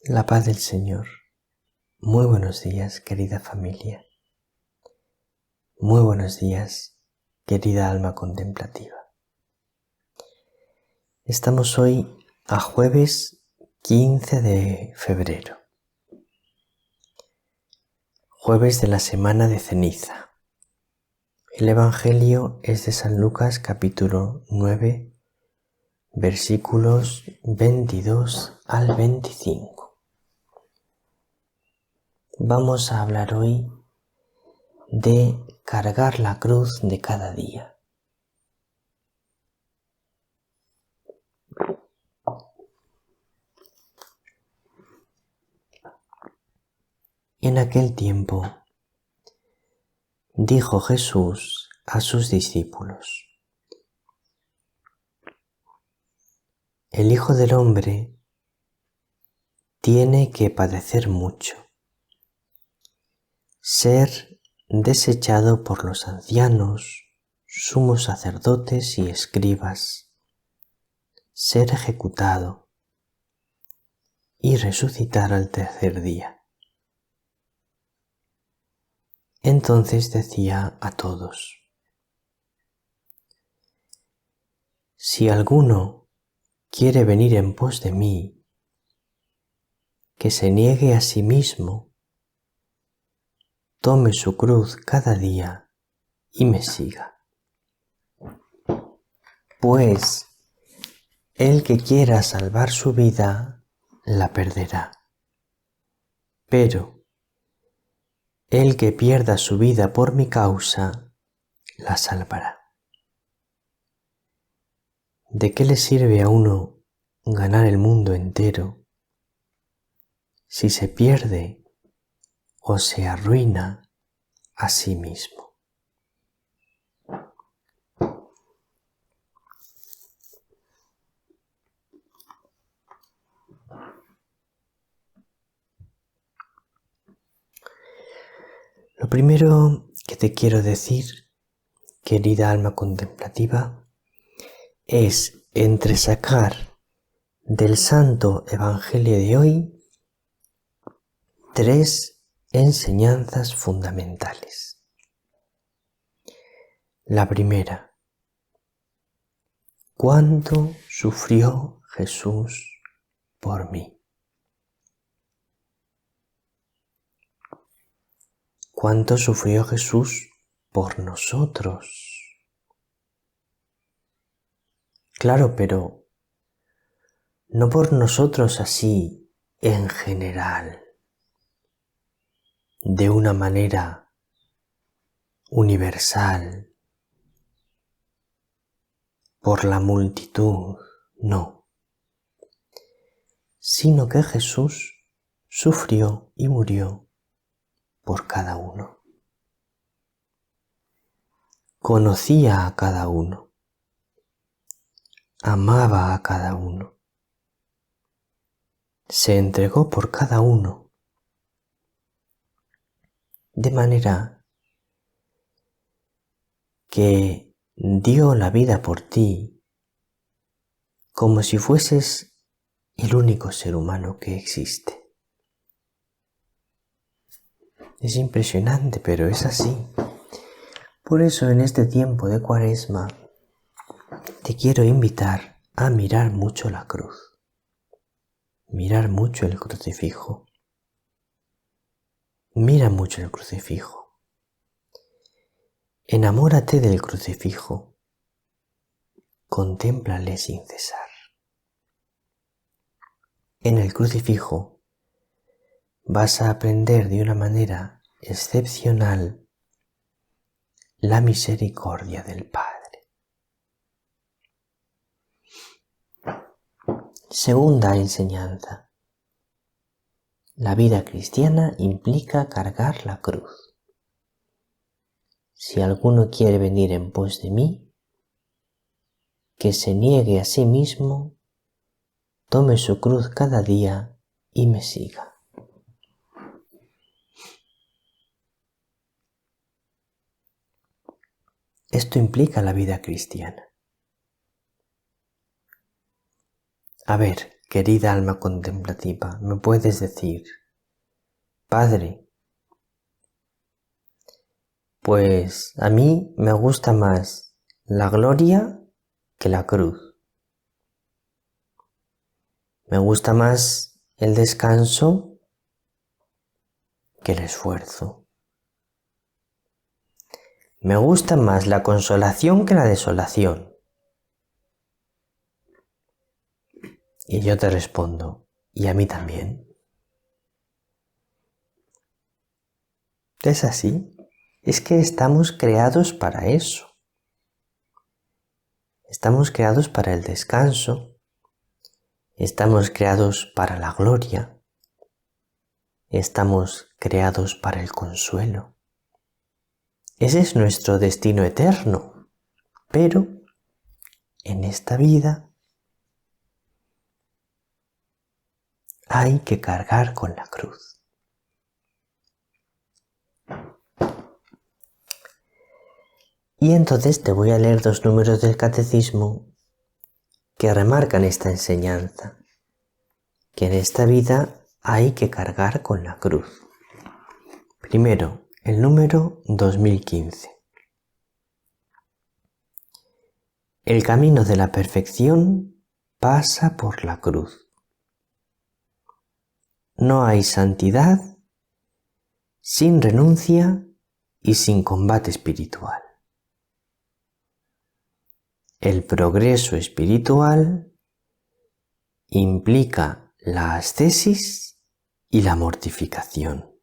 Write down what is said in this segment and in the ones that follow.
La paz del Señor. Muy buenos días, querida familia. Muy buenos días, querida alma contemplativa. Estamos hoy a jueves 15 de febrero, jueves de la semana de ceniza. El Evangelio es de San Lucas capítulo 9, versículos 22 al 25. Vamos a hablar hoy de cargar la cruz de cada día. En aquel tiempo dijo Jesús a sus discípulos: El Hijo del Hombre tiene que padecer mucho, ser desechado por los ancianos, sumos sacerdotes y escribas, ser ejecutado y resucitar al tercer día. Entonces decía a todos: Si alguno quiere venir en pos de mí, que se niegue a sí mismo, tome su cruz cada día y me siga. Pues el que quiera salvar su vida, la perderá. Pero el que pierda su vida por mi causa, la salvará. ¿De qué le sirve a uno ganar el mundo entero si se pierde o se arruina a sí mismo? Lo primero que te quiero decir, querida alma contemplativa, es entresacar del Santo Evangelio de hoy 3 enseñanzas fundamentales. La primera: ¿cuánto sufrió Jesús por mí? ¿Cuánto sufrió Jesús por nosotros? Claro, pero no por nosotros así en general, de una manera universal, por la multitud, no, sino que Jesús sufrió y murió por cada uno. Conocía a cada uno, amaba a cada uno, se entregó por cada uno, de manera que dio la vida por ti como si fueses el único ser humano que existe. Es impresionante, pero es así. Por eso en este tiempo de Cuaresma te quiero invitar a mirar mucho la cruz, mirar mucho el crucifijo. Mira mucho el crucifijo. Enamórate del crucifijo. Contémplale sin cesar. En el crucifijo vas a aprender de una manera excepcional la misericordia del Padre. Segunda enseñanza. La vida cristiana implica cargar la cruz. Si alguno quiere venir en pos de mí, que se niegue a sí mismo, tome su cruz cada día y me siga. Esto implica la vida cristiana. A ver, querida alma contemplativa, me puedes decir: Padre, pues a mí me gusta más la gloria que la cruz. Me gusta más el descanso que el esfuerzo. Me gusta más la consolación que la desolación. Y yo te respondo, y a mí también. ¿Es así? Es que estamos creados para eso. Estamos creados para el descanso. Estamos creados para la gloria. Estamos creados para el consuelo. Ese es nuestro destino eterno. Pero en esta vida hay que cargar con la cruz. Y entonces te voy a leer 2 números del Catecismo que remarcan esta enseñanza, que en esta vida hay que cargar con la cruz. Primero, el número 2015. El camino de la perfección pasa por la cruz. No hay santidad sin renuncia y sin combate espiritual. El progreso espiritual implica la ascesis y la mortificación,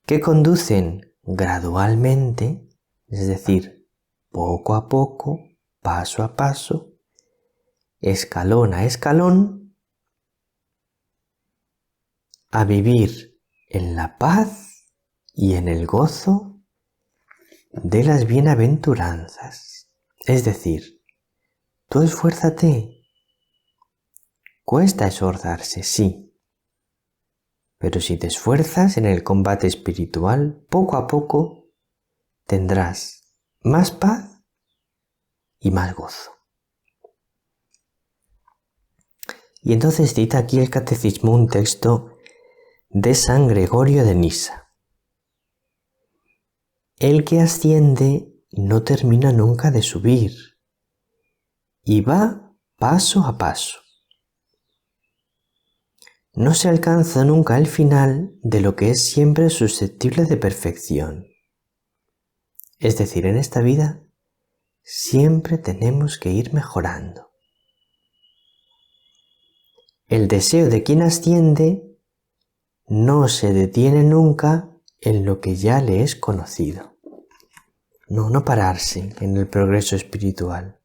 que conducen gradualmente, es decir, poco a poco, paso a paso, escalón a escalón, a vivir en la paz y en el gozo de las bienaventuranzas. Es decir, tú esfuérzate. Cuesta esforzarse, sí. Pero si te esfuerzas en el combate espiritual, poco a poco tendrás más paz y más gozo. Y entonces cita aquí el Catecismo un texto de San Gregorio de Nisa. El que asciende no termina nunca de subir y va paso a paso. No se alcanza nunca el final de lo que es siempre susceptible de perfección. Es decir, en esta vida siempre tenemos que ir mejorando. El deseo de quien asciende no se detiene nunca en lo que ya le es conocido. No pararse en el progreso espiritual.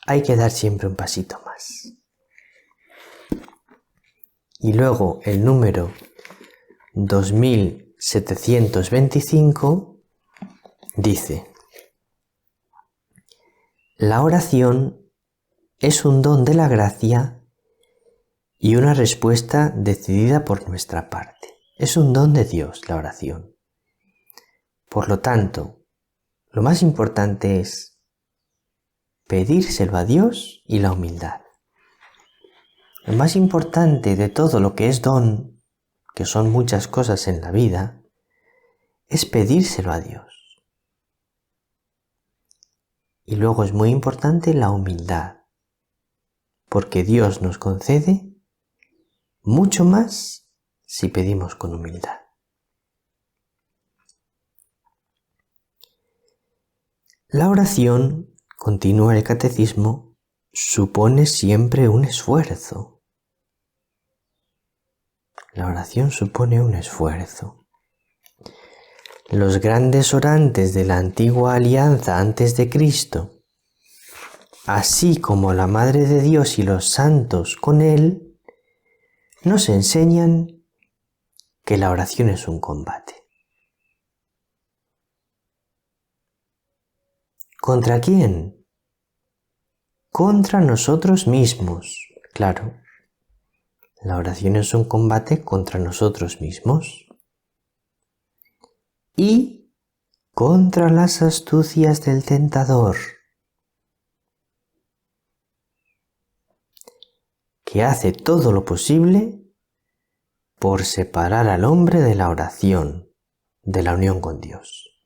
Hay que dar siempre un pasito más. Y luego el número 2725 dice: la oración es un don de la gracia y una respuesta decidida por nuestra parte. Es un don de Dios la oración. Por lo tanto, lo más importante es pedírselo a Dios y la humildad. Lo más importante de todo lo que es don, que son muchas cosas en la vida, es pedírselo a Dios. Y luego es muy importante la humildad, porque Dios nos concede mucho más si pedimos con humildad. La oración, continúa el Catecismo, supone siempre un esfuerzo. La oración supone un esfuerzo. Los grandes orantes de la antigua alianza antes de Cristo, así como la Madre de Dios y los santos con Él, nos enseñan que la oración es un combate. ¿Contra quién? Contra nosotros mismos, claro. La oración es un combate contra nosotros mismos y contra las astucias del tentador. que hace todo lo posible por separar al hombre de la oración, de la unión con Dios.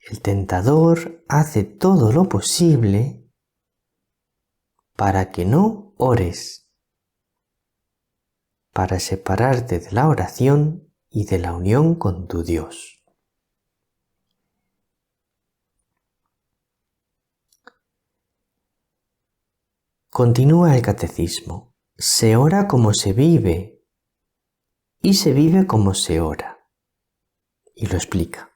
El tentador hace todo lo posible para que no ores, para separarte de la oración y de la unión con tu Dios. Continúa el catecismo. Se ora como se vive y se vive como se ora. Y lo explica.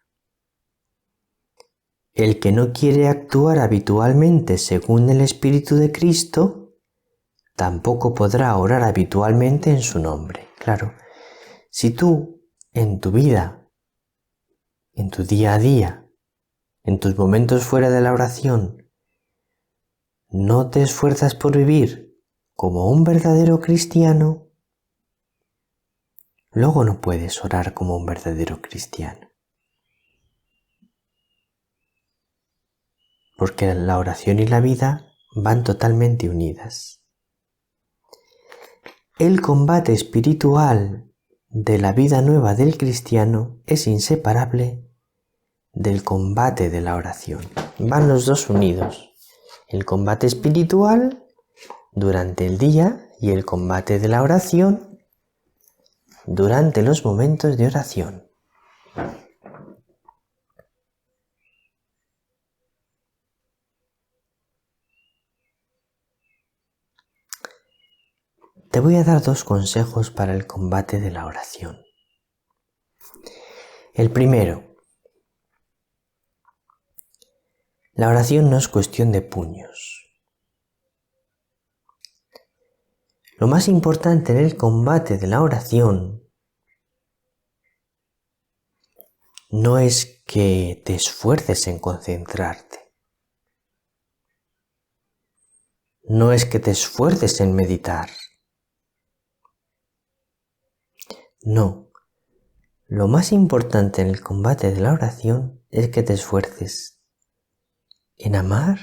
El que no quiere actuar habitualmente según el Espíritu de Cristo, tampoco podrá orar habitualmente en su nombre. Claro, si tú en tu vida, en tu día a día, en tus momentos fuera de la oración, no te esfuerzas por vivir como un verdadero cristiano, luego no puedes orar como un verdadero cristiano. Porque la oración y la vida van totalmente unidas. El combate espiritual de la vida nueva del cristiano es inseparable del combate de la oración. Van los dos unidos. El combate espiritual durante el día y el combate de la oración durante los momentos de oración. Te voy a dar 2 consejos para el combate de la oración. El primero, la oración no es cuestión de puños. Lo más importante en el combate de la oración no es que te esfuerces en concentrarte. No es que te esfuerces en meditar. No. Lo más importante en el combate de la oración es que te esfuerces en amar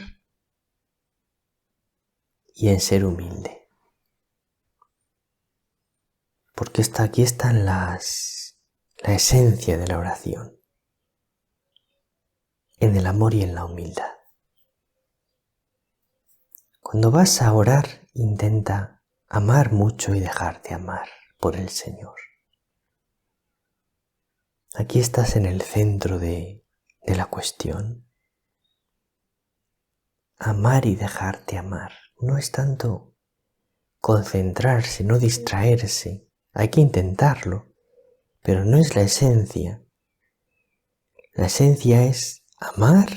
y en ser humilde. Porque aquí están la esencia de la oración. En el amor y en la humildad. Cuando vas a orar, intenta amar mucho y dejarte amar por el Señor. Aquí estás en el centro de la cuestión. Amar y dejarte amar. No es tanto concentrarse, no distraerse. Hay que intentarlo, pero no es la esencia. La esencia es amar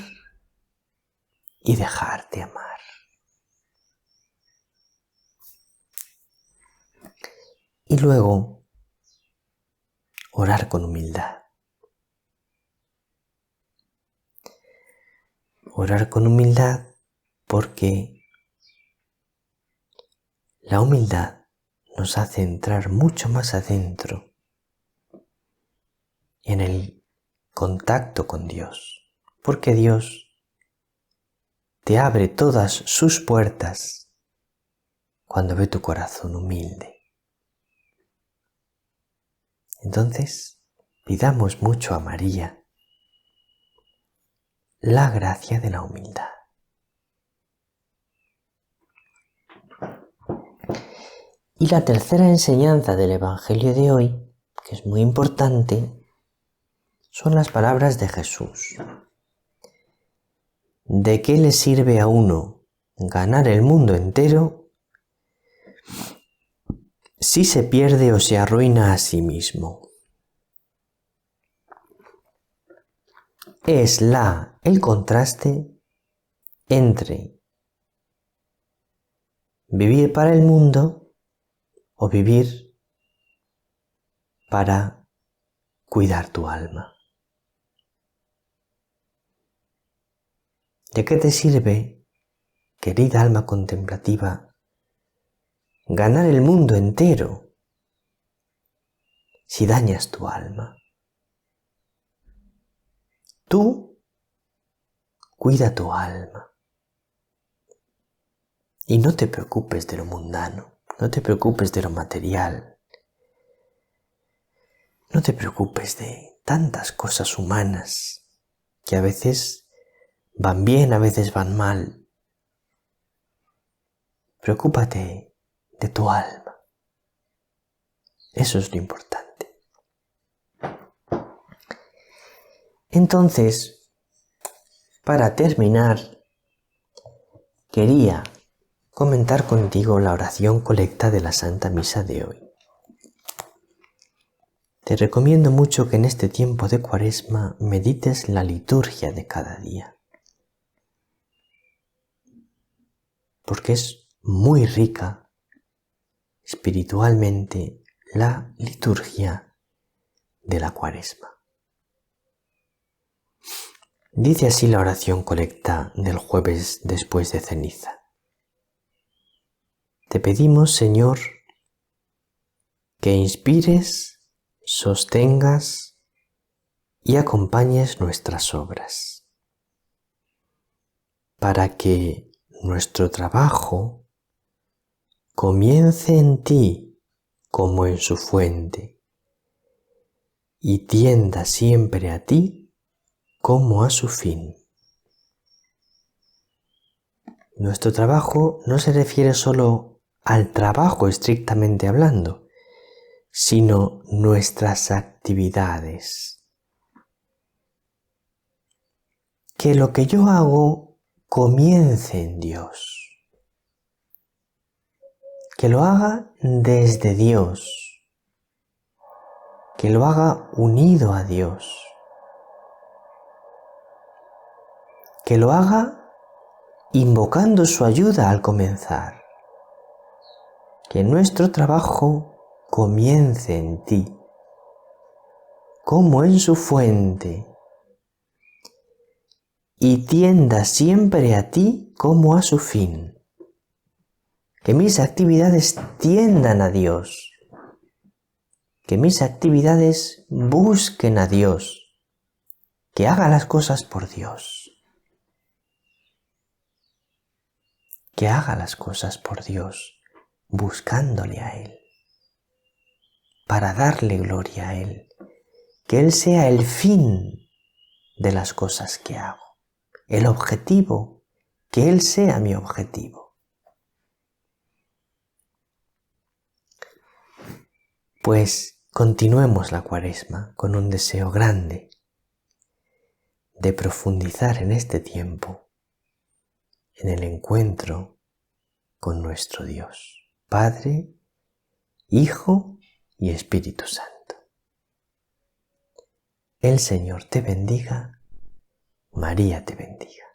y dejarte amar. Y luego, orar con humildad. Orar con humildad porque la humildad nos hace entrar mucho más adentro en el contacto con Dios, porque Dios te abre todas sus puertas cuando ve tu corazón humilde. Entonces, pidamos mucho a María la gracia de la humildad. Y la tercera enseñanza del Evangelio de hoy, que es muy importante, son las palabras de Jesús. ¿De qué le sirve a uno ganar el mundo entero si se pierde o se arruina a sí mismo? Es el contraste entre vivir para el mundo o vivir para cuidar tu alma. ¿De qué te sirve, querida alma contemplativa, ganar el mundo entero si dañas tu alma? Tú cuida tu alma. Y no te preocupes de lo mundano, no te preocupes de lo material, no te preocupes de tantas cosas humanas que a veces van bien, a veces van mal. Preocúpate de tu alma. Eso es lo importante. Entonces, para terminar, quería comentar contigo la oración colecta de la Santa Misa de hoy. Te recomiendo mucho que en este tiempo de Cuaresma medites la liturgia de cada día, porque es muy rica espiritualmente la liturgia de la Cuaresma. Dice así la oración colecta del jueves después de ceniza. Te pedimos, Señor, que inspires, sostengas y acompañes nuestras obras, para que nuestro trabajo comience en ti como en su fuente y tienda siempre a ti como a su fin. Nuestro trabajo no se refiere solo al trabajo estrictamente hablando, sino nuestras actividades. Que lo que yo hago comience en Dios. Que lo haga desde Dios. Que lo haga unido a Dios. Que lo haga invocando su ayuda al comenzar. Que nuestro trabajo comience en ti, como en su fuente, y tienda siempre a ti como a su fin. Que mis actividades tiendan a Dios. Que mis actividades busquen a Dios. Que haga las cosas por Dios. Que haga las cosas por Dios, buscándole a Él, para darle gloria a Él. Que Él sea el fin de las cosas que hago, el objetivo, que Él sea mi objetivo. Pues continuemos la Cuaresma con un deseo grande de profundizar en este tiempo, en el encuentro con nuestro Dios, Padre, Hijo y Espíritu Santo. El Señor te bendiga, María te bendiga.